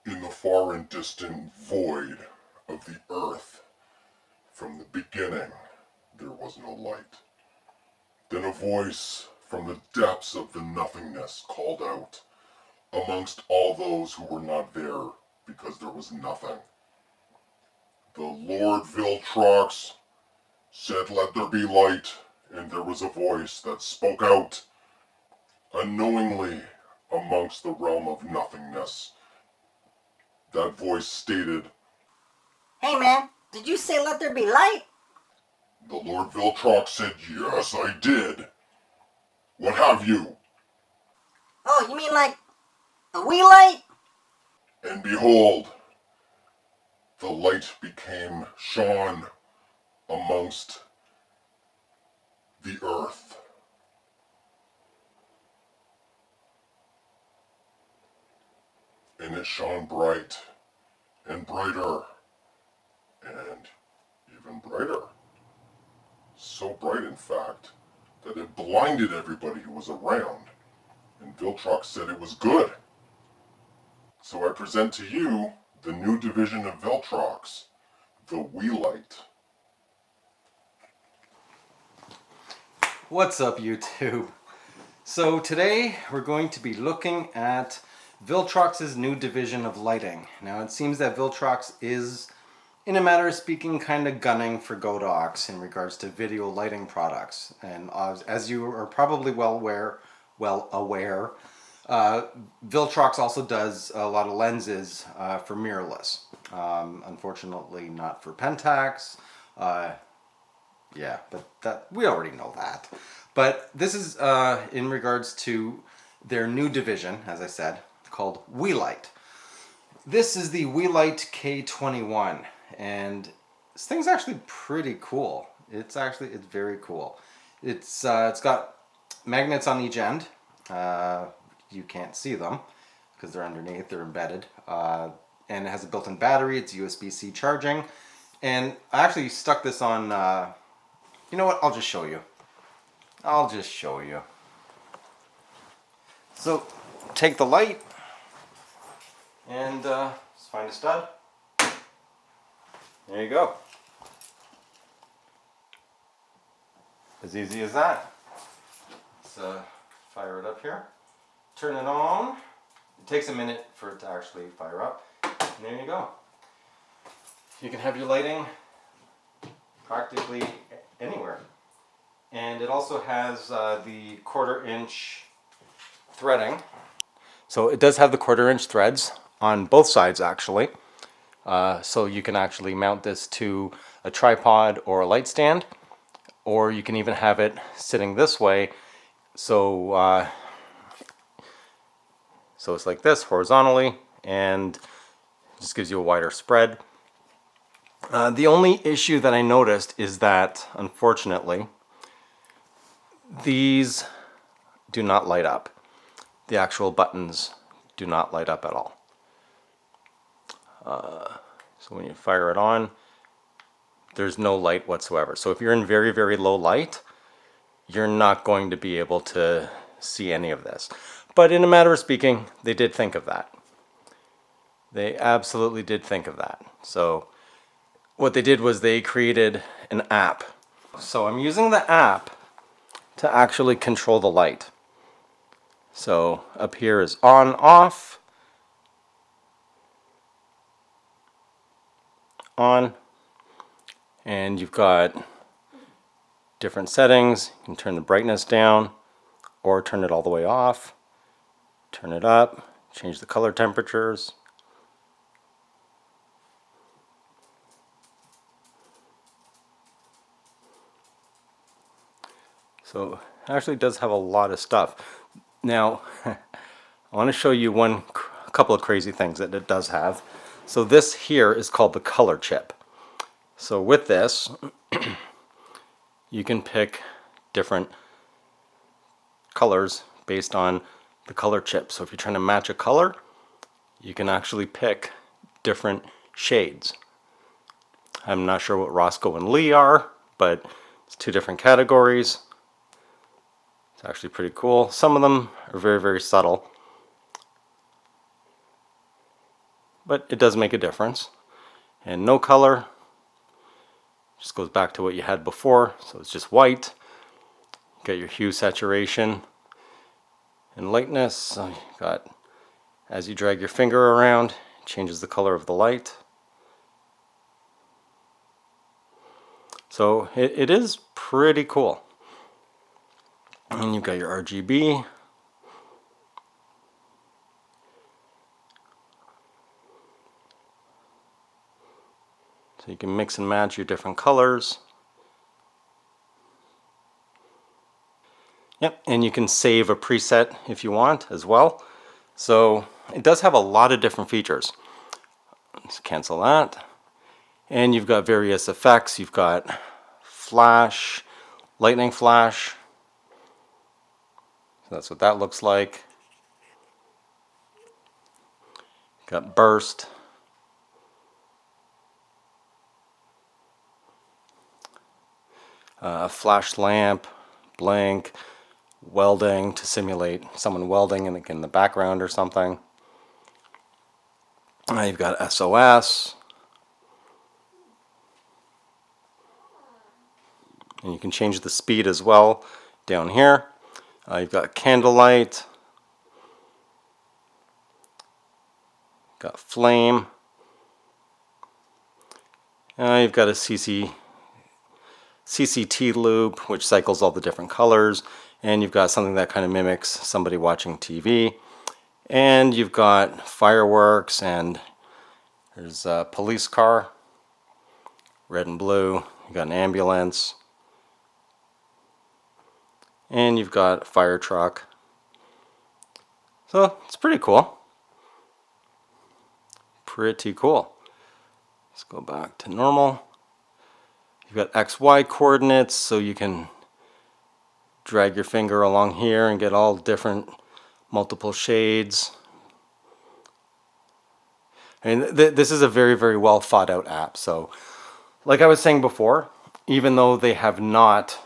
In the far and distant void of the earth, from the beginning, there was no light. Then a voice from the depths of the nothingness called out amongst all those who were not there because there was nothing. The Lord Viltrox said, "Let there be light," and there was a voice that spoke out unknowingly amongst the realm of nothingness. That voice stated, "Hey man, did you say let there be light?" The Lord Viltrox said, "Yes, I did. What have you?" "Oh, you mean like a Weeylite?" And behold, the light became shone amongst the earth. And it shone bright and brighter and even brighter. So bright, in fact, that it blinded everybody who was around. And Viltrox said it was good. So I present to you the new division of Viltrox, the Weeylite. What's up, YouTube? So today we're going to be looking at Viltrox's new division of lighting. Now it seems that Viltrox is, in a matter of speaking, kind of gunning for Godox in regards to video lighting products. And as you are probably well aware, Viltrox also does a lot of lenses for mirrorless. Unfortunately, not for Pentax. Yeah, but that we already know that. But this is in regards to their new division, as I said, called Weeylite. This is the Weeylite K21, and this thing's actually pretty cool. It's very cool. It's got magnets on each end. You can't see them because they're underneath, they're embedded. And it has a built-in battery, it's USB-C charging. And I actually stuck this on, you know what, I'll just show you. So, take the light and just find a stud. There you go. As easy as that. Let's fire it up here. Turn it on. It takes a minute for it to actually fire up. And there you go. You can have your lighting practically anywhere. And it also has the 1/4 inch threading. So it does have the 1/4 inch threads on both sides actually. So you can actually mount this to a tripod or a light stand, or you can even have it sitting this way. So so it's like this horizontally, and just gives you a wider spread. The only issue that I noticed is that, unfortunately, these do not light up. The actual buttons do not light up at all. So when you fire it on, there's no light whatsoever. So if you're in very, very low light, you're not going to be able to see any of this. But in a matter of speaking, they did think of that. They absolutely did think of that. So what they did was they created an app. So I'm using the app to actually control the light. So up here is on, off, on, and you've got different settings. You can turn the brightness down or turn it all the way off, turn it up, change the color temperatures. So it actually does have a lot of stuff. Now, I want to show you a couple of crazy things that it does have. So this here is called the color chip. So with this, you can pick different colors based on the color chip. So if you're trying to match a color, you can actually pick different shades. I'm not sure what Roscoe and Lee are, but it's 2 different categories. It's actually pretty cool. Some of them are very, very subtle. but it does make a difference. And no color, just goes back to what you had before, so it's just white. You got your hue, saturation, and lightness. So you got, as you drag your finger around, it changes the color of the light. So it is pretty cool. And you've got your RGB. So you can mix and match your different colors. Yep, and you can save a preset if you want as well. So it does have a lot of different features. Let's cancel that. And you've got various effects. You've got flash, lightning flash. So that's what that looks like. Got burst. Flash lamp, blink, welding to simulate someone welding in the background or something. You've got SOS. And you can change the speed as well down here. You've got candlelight. Got flame. You've got a CCT loop, which cycles all the different colors. And you've got something that kind of mimics somebody watching TV. And you've got fireworks, and there's a police car, red and blue. You've got an ambulance. And you've got a fire truck. So it's pretty cool. Pretty cool. Let's go back to normal. You've got XY coordinates, so you can drag your finger along here and get all different multiple shades. I mean, this is a very, very well thought out app. So like I was saying before, even though they have not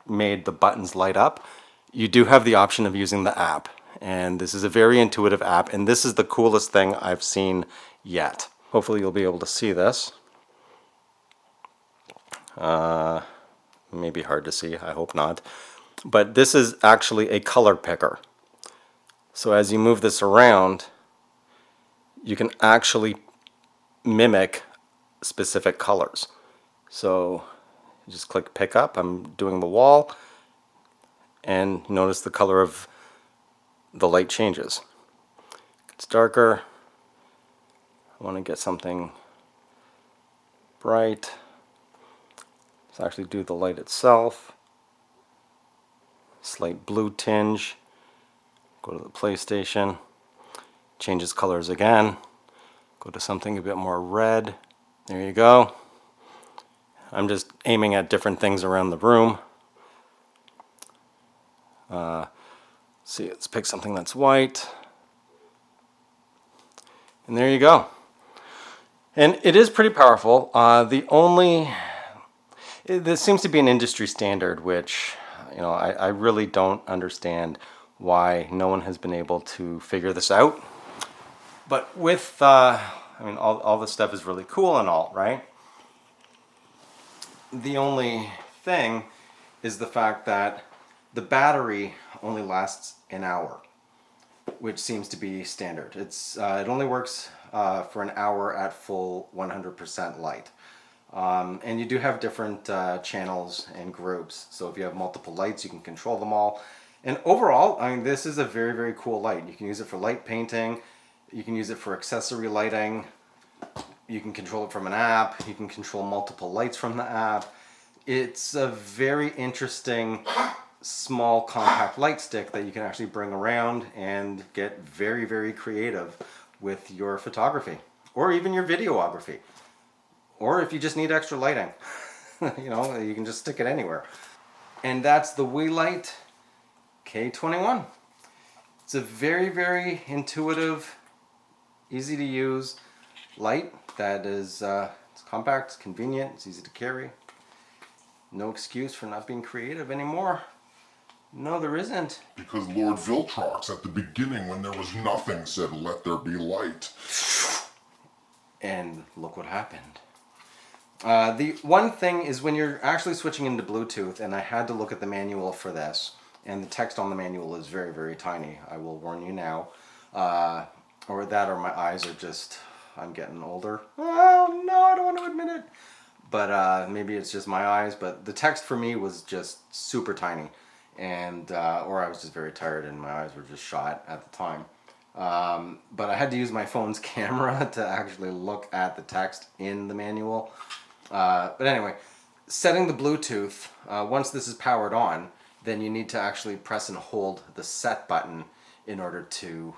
made the buttons light up, you do have the option of using the app. And this is a very intuitive app, and this is the coolest thing I've seen yet. Hopefully you'll be able to see this. Maybe hard to see, I hope not. But this is actually a color picker. So as you move this around, you can actually mimic specific colors. So you just click pick up, I'm doing the wall, and notice the color of the light changes. It's darker. I want to get something bright. Let's actually do the light itself. Slight blue tinge. Go to the PlayStation. Changes colors again. Go to something a bit more red. There you go. I'm just aiming at different things around the room. See, let's pick something that's white. And there you go. And it is pretty powerful. This seems to be an industry standard, which, I really don't understand why no one has been able to figure this out. But with, all this stuff is really cool and all, right? The only thing is the fact that the battery only lasts an hour, which seems to be standard. It only works for an hour at full 100% light. And you do have different channels and groups. So if you have multiple lights, you can control them all. And overall, this is a very, very cool light. You can use it for light painting. You can use it for accessory lighting. You can control it from an app. You can control multiple lights from the app. It's a very interesting, small, compact light stick that you can actually bring around and get very, very creative with your photography or even your videography. Or if you just need extra lighting, you can just stick it anywhere. And that's the Weeylite K21. It's a very, very intuitive, easy to use light that is it's compact, it's convenient, it's easy to carry. No excuse for not being creative anymore. No, there isn't. Because Lord Viltrox, at the beginning when there was nothing, said, "Let there be light." And look what happened. The one thing is when you're actually switching into Bluetooth, and I had to look at the manual for this, and the text on the manual is very, very tiny. I will warn you now. Or my eyes are just, I'm getting older. Oh no, I don't want to admit it. But maybe it's just my eyes, but the text for me was just super tiny. And, or I was just very tired and my eyes were just shot at the time. But I had to use my phone's camera to actually look at the text in the manual. But anyway, setting the Bluetooth, once this is powered on, then you need to actually press and hold the set button in order to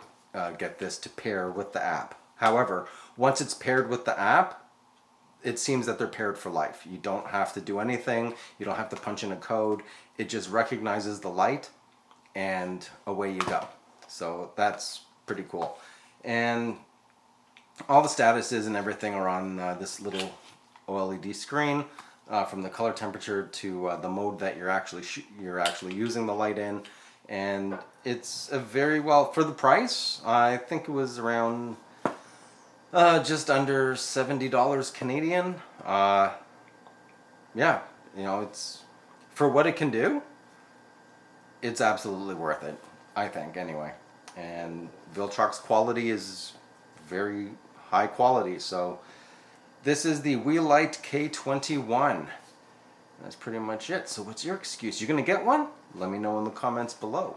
get this to pair with the app. However, once it's paired with the app, it seems that they're paired for life. You don't have to do anything. You don't have to punch in a code. It just recognizes the light and away you go. So that's pretty cool. And all the statuses and everything are on this little OLED screen, from the color temperature to the mode that you're actually using the light in. And it's a very well, for the price, I think it was around just under $70 Canadian. Yeah, you know, it's, for what it can do, it's absolutely worth it, I think, anyway. And Viltrox quality is very high quality, so this is the Weeylite K21. That's pretty much it. So what's your excuse? You gonna get one? Let me know in the comments below.